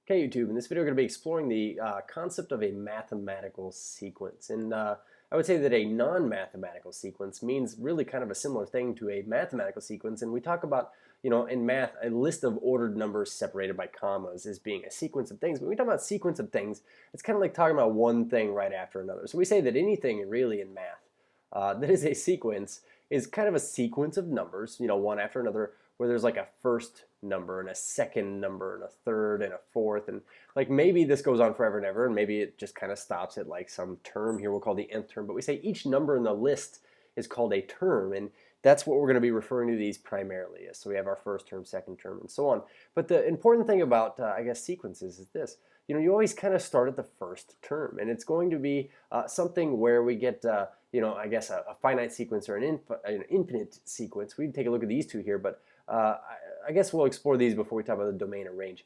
Okay, YouTube, in this video we're going to be exploring the concept of a mathematical sequence. And I would say that a non-mathematical sequence means really kind of a similar thing to a mathematical sequence. And we talk about, in math, a list of ordered numbers separated by commas as being a sequence of things. But when we talk about sequence of things, it's kind of like talking about one thing right after another. So we say that anything really in math that is a sequence is kind of a sequence of numbers, one after another, where there's like a first number and a second number and a third and a fourth, and like maybe this goes on forever and ever, and maybe it just kind of stops at like some term here we'll call the nth term. But we say each number in the list is called a term, and that's what we're going to be referring to these primarily as. So we have our first term, second term, and so on. But the important thing about I guess sequences is this: you always kind of start at the first term, and it's going to be something where we get I guess a finite sequence or an infinite sequence. We can take a look at these two here, but I guess we'll explore these before we talk about the domain and range.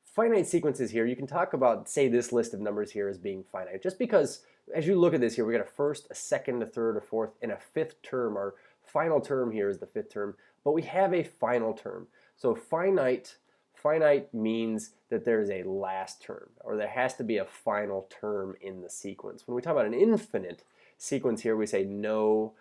Finite sequences here, you can talk about, say, this list of numbers here as being finite, just because as you look at this here, we got a first, a second, a third, a fourth, and a fifth term. Our final term here is the fifth term, but we have a final term. So finite means that there is a last term, or there has to be a final term in the sequence. When we talk about an infinite sequence here, we say no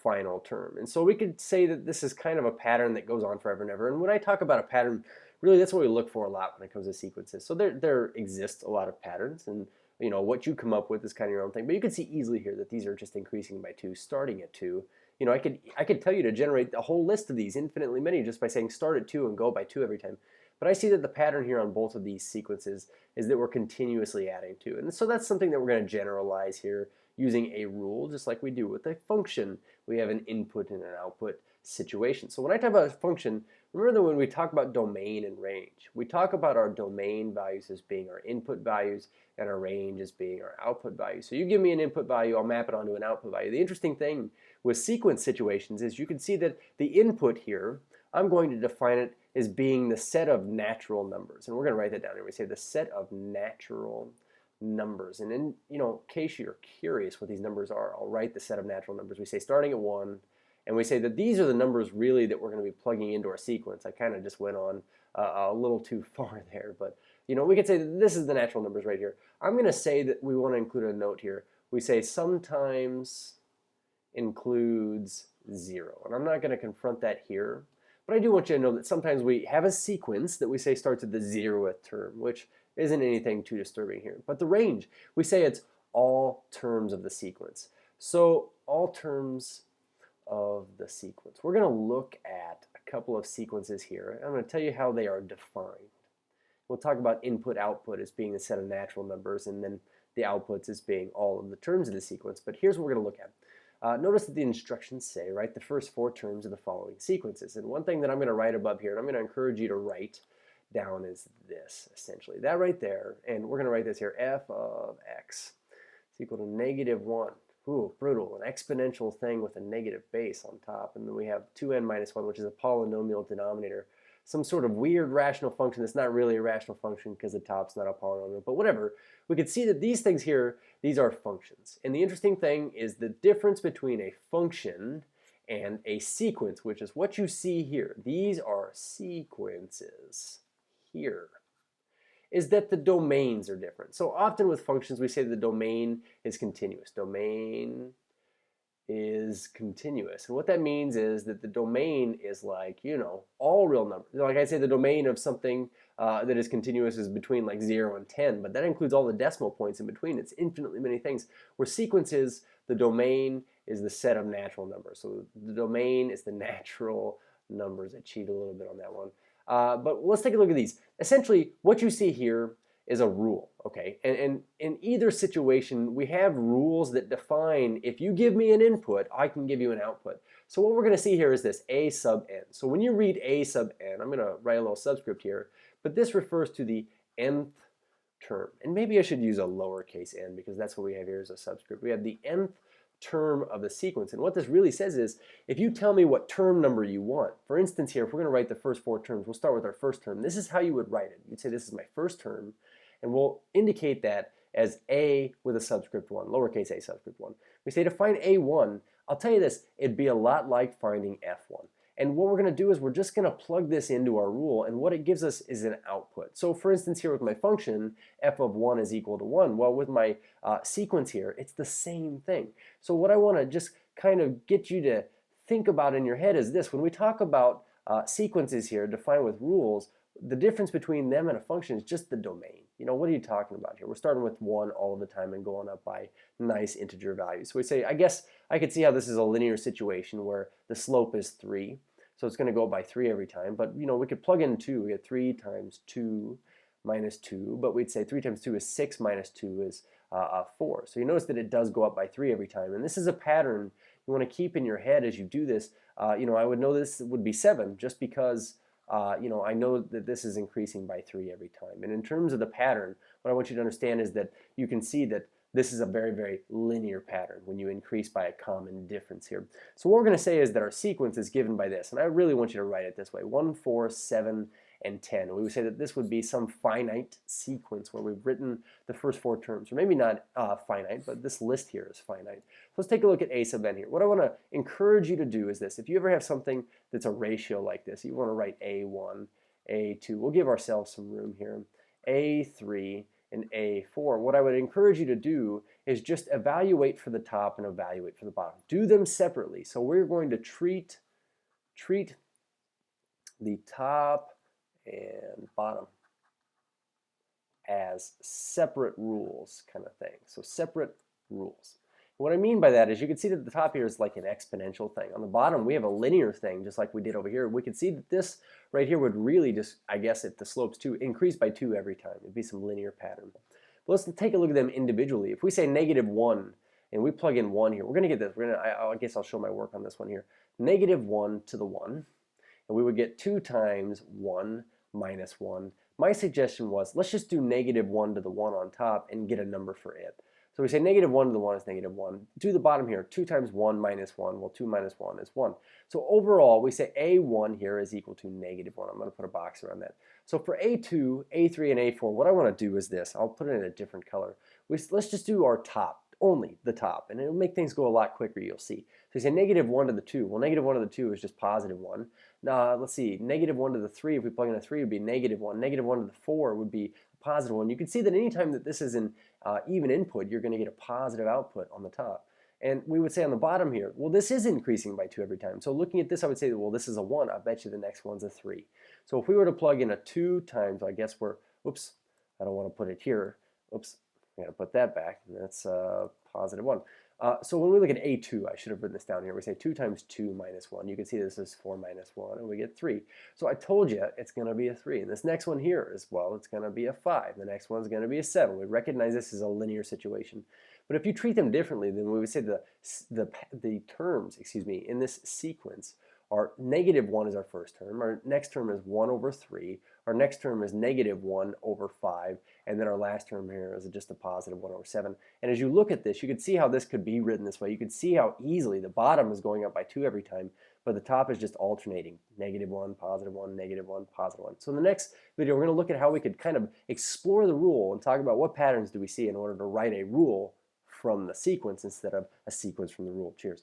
final term. And so we could say that this is kind of a pattern that goes on forever and ever. And when I talk about a pattern, really that's what we look for a lot when it comes to sequences. So there exists a lot of patterns, and what you come up with is kind of your own thing. But you can see easily here that these are just increasing by 2, starting at 2. I could tell you to generate a whole list of these, infinitely many, just by saying start at 2 and go by 2 every time. But I see that the pattern here on both of these sequences is that we're continuously adding 2. And so that's something that we're going to generalize here using a rule, just like we do with a function. We have an input and an output situation. So when I talk about a function, remember that when we talk about domain and range, we talk about our domain values as being our input values and our range as being our output values. So you give me an input value, I'll map it onto an output value. The interesting thing with sequence situations is you can see that the input here, I'm going to define it as being the set of natural numbers. And we're going to write that down here. We say the set of natural numbers. And in case you're curious what these numbers are, I'll write the set of natural numbers. We say starting at 1, and we say that these are the numbers really that we're going to be plugging into our sequence. I kind of just went on a little too far there, but we could say that this is the natural numbers right here. I'm going to say that we want to include a note here. We say sometimes includes 0, and I'm not going to confront that here, but I do want you to know that sometimes we have a sequence that we say starts at the 0th term, which isn't anything too disturbing here. But the range, we say it's all terms of the sequence. So all terms of the sequence. We're going to look at a couple of sequences here. I'm going to tell you how they are defined. We'll talk about input output as being a set of natural numbers, and then the outputs as being all of the terms of the sequence. But here's what we're going to look at. Notice that the instructions say, write the first 4 terms of the following sequences. And one thing that I'm going to write above here, and I'm going to encourage you to write down, is this, essentially. That right there, and we're going to write this here, f of x is equal to -1. Ooh, brutal, an exponential thing with a negative base on top. And then we have 2n minus 1, which is a polynomial denominator. Some sort of weird rational function that's not really a rational function because the top's not a polynomial, but whatever. We can see that these things here, these are functions. And the interesting thing is the difference between a function and a sequence, which is what you see here. These are sequences here, is that the domains are different. So often with functions we say the domain is continuous. Domain is continuous. And what that means is that the domain is like, all real numbers. Like I say, the domain of something that is continuous is between like 0 and 10, but that includes all the decimal points in between. It's infinitely many things. Where sequence is, the domain is the set of natural numbers. So the domain is the natural numbers. I cheated a little bit on that one. But let's take a look at these. Essentially, what you see here is a rule, okay? And in either situation, we have rules that define if you give me an input, I can give you an output. So what we're going to see here is this a sub n. So when you read a sub n, I'm going to write a little subscript here, but this refers to the nth term. And maybe I should use a lowercase n because that's what we have here as a subscript. We have the nth term of the sequence. And what this really says is, if you tell me what term number you want, for instance here, if we're going to write the first 4 terms, we'll start with our first term. This is how you would write it. You'd say this is my first term, and we'll indicate that as a with a subscript 1, lowercase a subscript 1. We say to find a1, I'll tell you this, it'd be a lot like finding f1. And what we're going to do is we're just going to plug this into our rule, and what it gives us is an output. sequence. So for instance here with my function, f of 1 is equal to 1. Well, with my sequence here, it's the same thing. So what I want to just kind of get you to think about in your head is this. When we talk about sequences here defined with rules, the difference between them and a function is just the domain. You know, what are you talking about here? We're starting with 1 all of the time and going up by nice integer values. So we say, I guess I could see how this is a linear situation where the slope is 3. So it's going to go up by 3 every time. But, you know, we could plug in 2. We get 3 times 2 minus 2. But we'd say 3 times 2 is 6 minus 2 is 4. So you notice that it does go up by 3 every time. And this is a pattern you want to keep in your head as you do this. You know, I would know this would be 7 just because you know, I know that this is increasing by 3 every time. And in terms of the pattern, what I want you to understand is that you can see that this is a very, very linear pattern when you increase by a common difference here. So what we're going to say is that our sequence is given by this. And I really want you to write it this way: 1, 4, 7, and 10. We would say that this would be some finite sequence where we've written the first 4 terms. Or maybe not finite, but this list here is finite. So let's take a look at a sub n here. What I want to encourage you to do is this. If you ever have something that's a ratio like this, you want to write a1, a2. We'll give ourselves some room here. a3 and a4. What I would encourage you to do is just evaluate for the top and evaluate for the bottom. Do them separately. So we're going to treat the top and bottom as separate rules kind of thing. So separate rules. What I mean by that is you can see that the top here is like an exponential thing. On the bottom we have a linear thing just like we did over here. We can see that this right here would really just, I guess if the slope's 2, increase by 2 every time. It'd be some linear pattern. But let's take a look at them individually. If we say -1 and we plug in 1 here, we're going to get this. I guess I'll show my work on this one here. -1 to the 1. And we would get 2 times 1 minus 1. My suggestion was let's just do -1 to the 1 on top and get a number for it. So we say -1 to the 1 is -1. To the bottom here, 2 times 1 minus 1. Well, 2 minus 1 is 1. So overall, we say a1 here is equal to -1. I'm going to put a box around that. So for a2, a3, and a4, what I want to do is this. I'll put it in a different color. Let's just do our top, only the top, and it'll make things go a lot quicker, you'll see. So we say -1 to the 2. Well, -1 to the 2 is just +1. Now, let's see, -1 to the 3, if we plug in a 3, would be -1. -1 to the 4 would be +1. You can see that anytime that this is in even input, you're going to get a positive output on the top. And we would say on the bottom here, well, this is increasing by 2 every time. So looking at this, I would say, well, this is a 1. I bet you the next one's a 3. So if we were to plug in a 2 times, I guess we're, oops, I don't want to put it here. Oops, I got to put that back. And that's +1. So when we look at a2, I should have written this down here. We say 2 times 2 minus 1. You can see this is 4 minus 1, and we get 3. So I told you it's going to be a 3. And this next one here as well, it's going to be a 5. The next one's going to be a 7. We recognize this is a linear situation. But if you treat them differently, then we would say the terms, in this sequence are -1 is our first term. Our next term is 1 over 3. Our next term is -1 over 5. And then our last term here is just a +1 over 7. And as you look at this, you can see how this could be written this way. You can see how easily the bottom is going up by 2 every time, but the top is just alternating. -1, +1, -1, +1. So in the next video, we're going to look at how we could kind of explore the rule and talk about what patterns do we see in order to write a rule from the sequence instead of a sequence from the rule. Cheers.